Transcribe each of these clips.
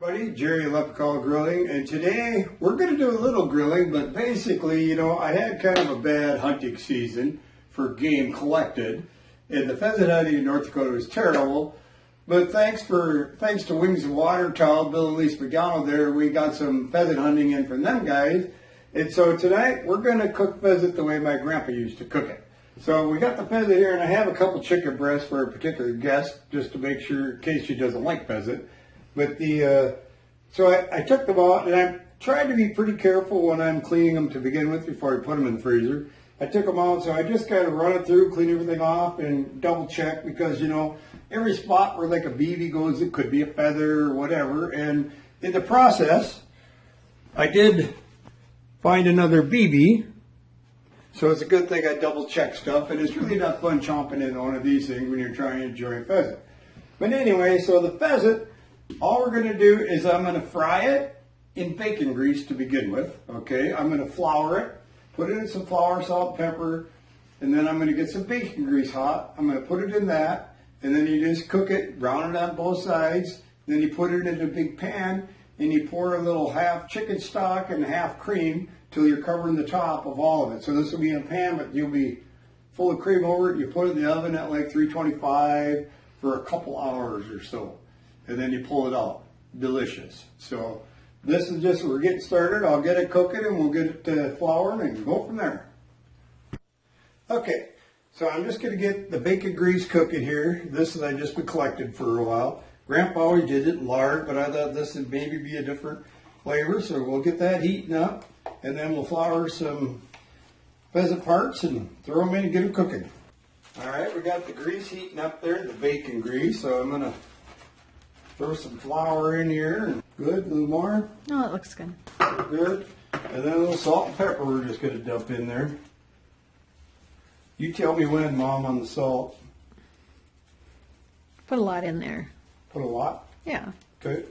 Buddy, Jerry Leprechaun Grilling, and today we're going to do a little grilling, but basically, I had kind of a bad hunting season for game collected, and the pheasant hunting in North Dakota was terrible, but thanks to Wings of Watertown, Bill and Lisa McDonald there, we got some pheasant hunting in from them guys, and so tonight we're going to cook pheasant the way my grandpa used to cook it. So we got the pheasant here, and I have a couple chicken breasts for a particular guest, just to make sure, in case she doesn't like pheasant. But so I took them out, and I tried to be pretty careful when I'm cleaning them to begin with before I put them in the freezer. I took them out, so I just kind of run it through, clean everything off, and double check because, every spot where like a BB goes, it could be a feather or whatever. And in the process, I did find another BB. So it's a good thing I double check stuff, and it's really not fun chomping in one of these things when you're trying to enjoy a pheasant. But anyway, so the pheasant, all we're going to do is I'm going to fry it in bacon grease to begin with, okay? I'm going to flour it, put it in some flour, salt, pepper, and then I'm going to get some bacon grease hot. I'm going to put it in that, and then you just cook it, brown it on both sides, then you put it in a big pan, and you pour a little half chicken stock and half cream till you're covering the top of all of it. So this will be in a pan, but you'll be full of cream over it. You put it in the oven at like 325 for a couple hours or so. And then you pull it out. Delicious. So this is just, we're getting started. I'll get it cooking and we'll get it floured and go from there. Okay, so I'm just going to get the bacon grease cooking here. This is I just been collected for a while. Grandpa always did it in lard, but I thought this would maybe be a different flavor. So we'll get that heating up and then we'll flour some pheasant parts and throw them in and get them cooking. All right, we got the grease heating up there, the bacon grease. So I'm going to throw some flour in here. Good, a little more. Oh, it looks good. Good. And then a little salt and pepper we're just going to dump in there. You tell me when, Mom, on the salt. Put a lot in there. Put a lot? Yeah. Okay.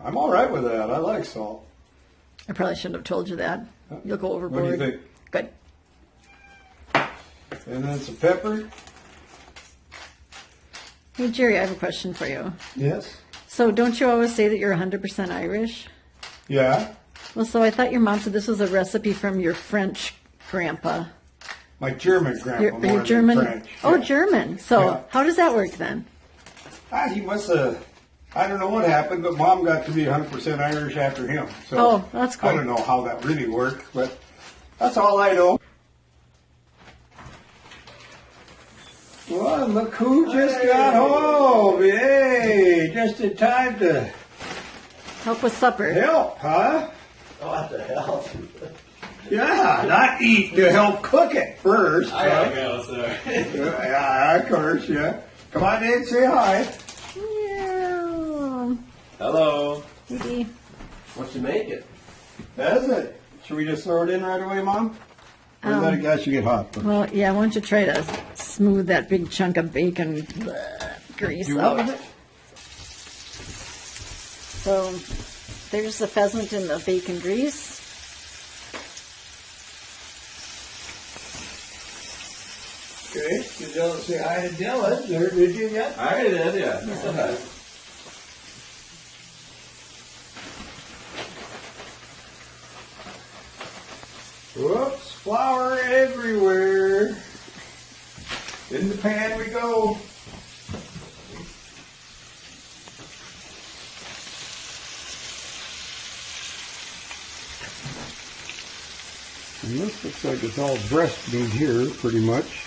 I'm all right with that. I like salt. I probably shouldn't have told you that. You'll go overboard. What do you think? Good. And then some pepper. Hey, Jerry, I have a question for you. Yes. So don't you always say that you're 100% Irish? Yeah. Well, so I thought your mom said this was a recipe from your French grandpa. My German grandpa. Your German? French. Oh, Yeah. German. So Yeah. how does that work then? He must have, I don't know what happened, but Mom got to be 100% Irish after him. So Oh, that's cool. I don't know how that really worked, but that's all I know. Well, look who just got home. Hey, just in time to Help with supper. help, huh? What the hell? Yeah, not eat, to help cook it first. I gotta go, sir. Yeah, of course, yeah. Come on in, say hi. Yeah. Hello. Maybe. What you making? That's it. Should we just throw it in right away, Mom? Or let it actually get hot first? Well, yeah, why don't you try to smooth that big chunk of bacon grease Do out what? of it. So there's the pheasant in the bacon grease. Okay, did Dylan say hi to Dylan? Or did you yet? I already did, yeah. Okay. Whoops, flour everywhere. In the pan we go. And this looks like it's all breast meat here, pretty much.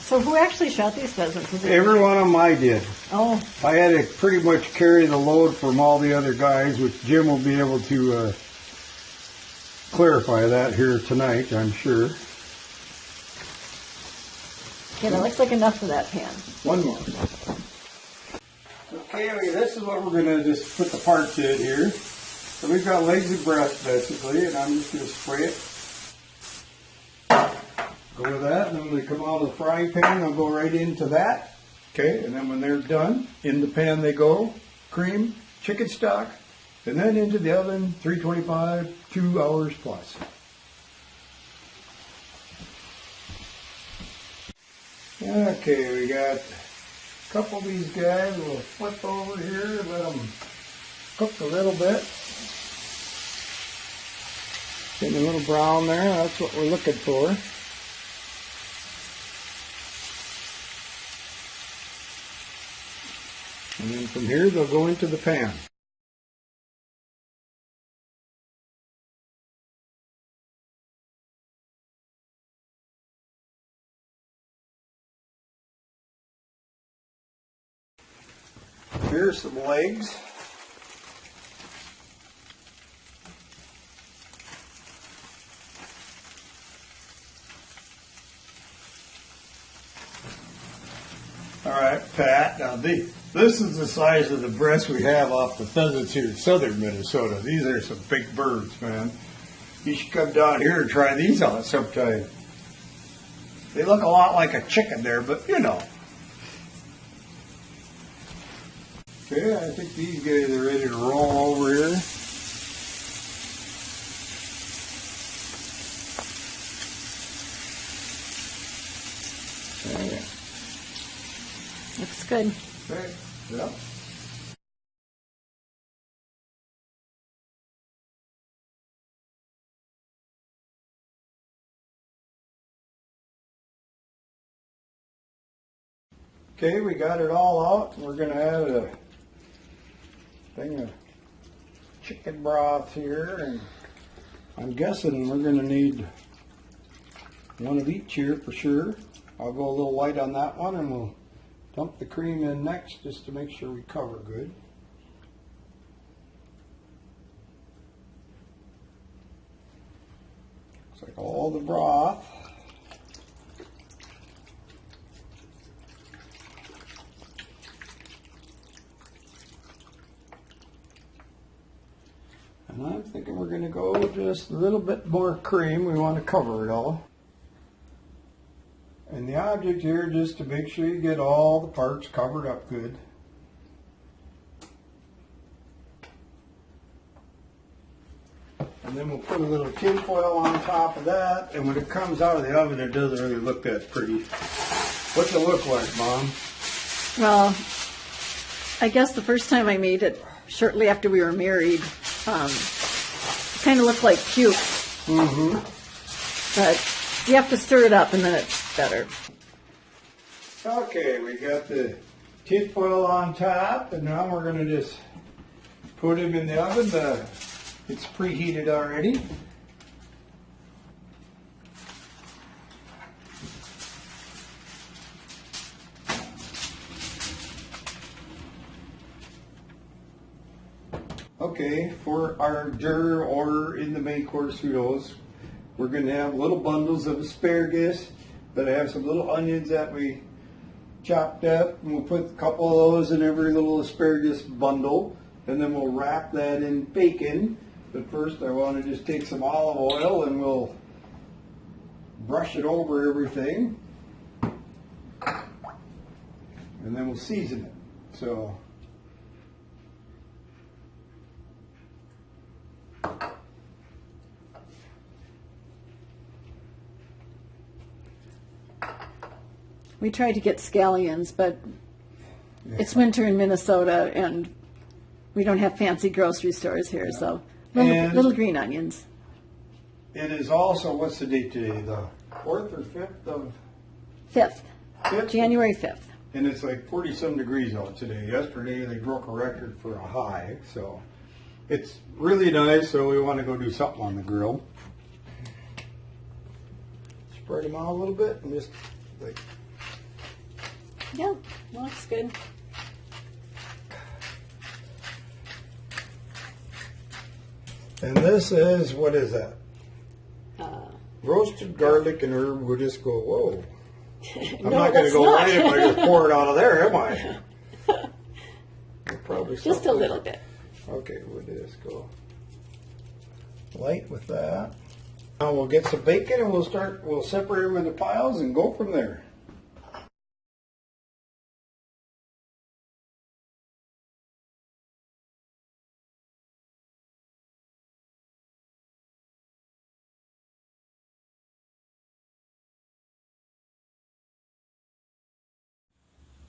So who actually shot these pheasants? Was it Every one of them I did. Oh, I had to pretty much carry the load from all the other guys, which Jim will be able to clarify that here tonight, I'm sure. yeah, that looks like enough for that pan. One more. Okay, this is what we're going to just put the parts in here. So we've got legs and breast basically, and I'm just going to spray it. Go with that, and then when they come out of the frying pan, I'll go right into that. Okay, and then when they're done, in the pan they go, cream, chicken stock, and then into the oven, 325, 2 hours plus. Okay, we got couple of these guys we'll flip over here and let them cook a little bit. Getting a little brown there, that's what we're looking for. And then from here they'll go into the pan. Here's some legs. All right, Pat. Now this is the size of the breast we have off the pheasants here in southern Minnesota. These are some big birds, man. You should come down here and try these out sometime. They look a lot like a chicken there, but you know. Okay, I think these guys are ready to roll over here. Okay. Looks good. Okay, yep. Okay, we got it all out. We're going to add a thing of chicken broth here, and I'm guessing we're going to need one of each here for sure. I'll go a little light on that one, and we'll dump the cream in next just to make sure we cover good. Looks like all the broth. And I'm thinking we're going to go just a little bit more cream. We want to cover it all. And the object here just to make sure you get all the parts covered up good. And then we'll put a little tin foil on top of that. And when it comes out of the oven, it doesn't really look that pretty. What's it look like, Mom? Well, I guess the first time I made it, shortly after we were married, it kind of looked like puke. Mm-hmm. But you have to stir it up and then it's better. Okay, we got the tin foil on top, and now we're going to just put him in the oven. It's preheated already. Okay, for our dinner or in the main course, who knows, we're going to have little bundles of asparagus, but I have some little onions that we chopped up, and we'll put a couple of those in every little asparagus bundle, and then we'll wrap that in bacon. But first I want to just take some olive oil and we'll brush it over everything, and then we'll season it. So We tried to get scallions, but it's winter in Minnesota and we don't have fancy grocery stores here, so little green onions. it is also, what's the date today? The 4th or 5th of 5th, 5th? January 5th. And it's like 40-some degrees out today. Yesterday they broke a record for a high, so it's really nice. So we want to go do something on the grill. Spread them out a little bit and just like. Yeah, looks good. And this is, what is that? Roasted garlic and herb. We'll just go, whoa. I'm not going to go right if I just pour it out of there, am I? Probably just a little bit. Okay, we'll just go light with that. Now we'll get some bacon and we'll separate them into piles and go from there.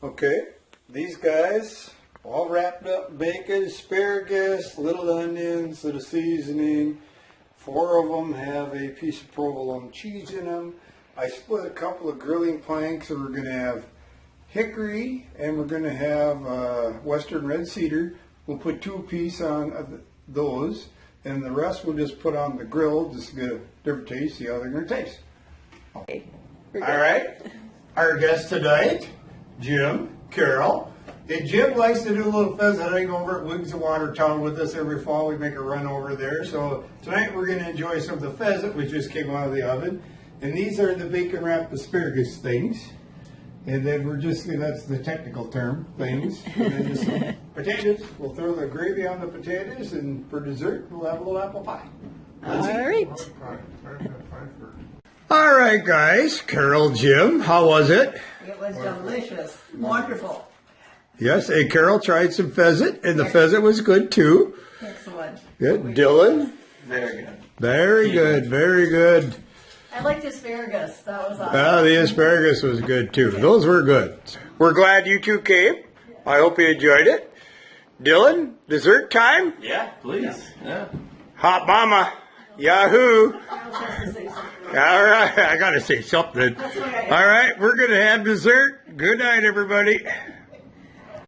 Okay, these guys, all wrapped up bacon, asparagus, little onions, little seasoning. 4 of them have a piece of provolone cheese in them. I split a couple of grilling planks, so we're going to have hickory and we're going to have western red cedar. We'll put 2 apiece on those, and the rest we'll just put on the grill just to get a different taste, see how they're going to taste. Okay. All right, our guest tonight, Jim, Carol. And Jim likes to do a little pheasant hunting over at Wings of Watertown with us every fall. We make a run over there. So tonight we're going to enjoy some of the pheasant, which just came out of the oven. And these are the bacon wrapped asparagus things. And then that's the technical term, things. And then just some potatoes. We'll throw the gravy on the potatoes, and for dessert, we'll have a little apple pie. All right. All right, guys. Carol, Jim, how was it? It was delicious. Wonderful. Yes, and Carol tried some pheasant, and the pheasant was good too. Excellent. Good. Dylan? Very good. Very good, very good. I liked asparagus. That was awesome. The asparagus was good too. Those were good. We're glad you two came. I hope you enjoyed it. Dylan, dessert time? Yeah, please. Yeah. Hot Mama. Yahoo. All right, I got to say something. All right, we're going to have dessert. Good night, everybody.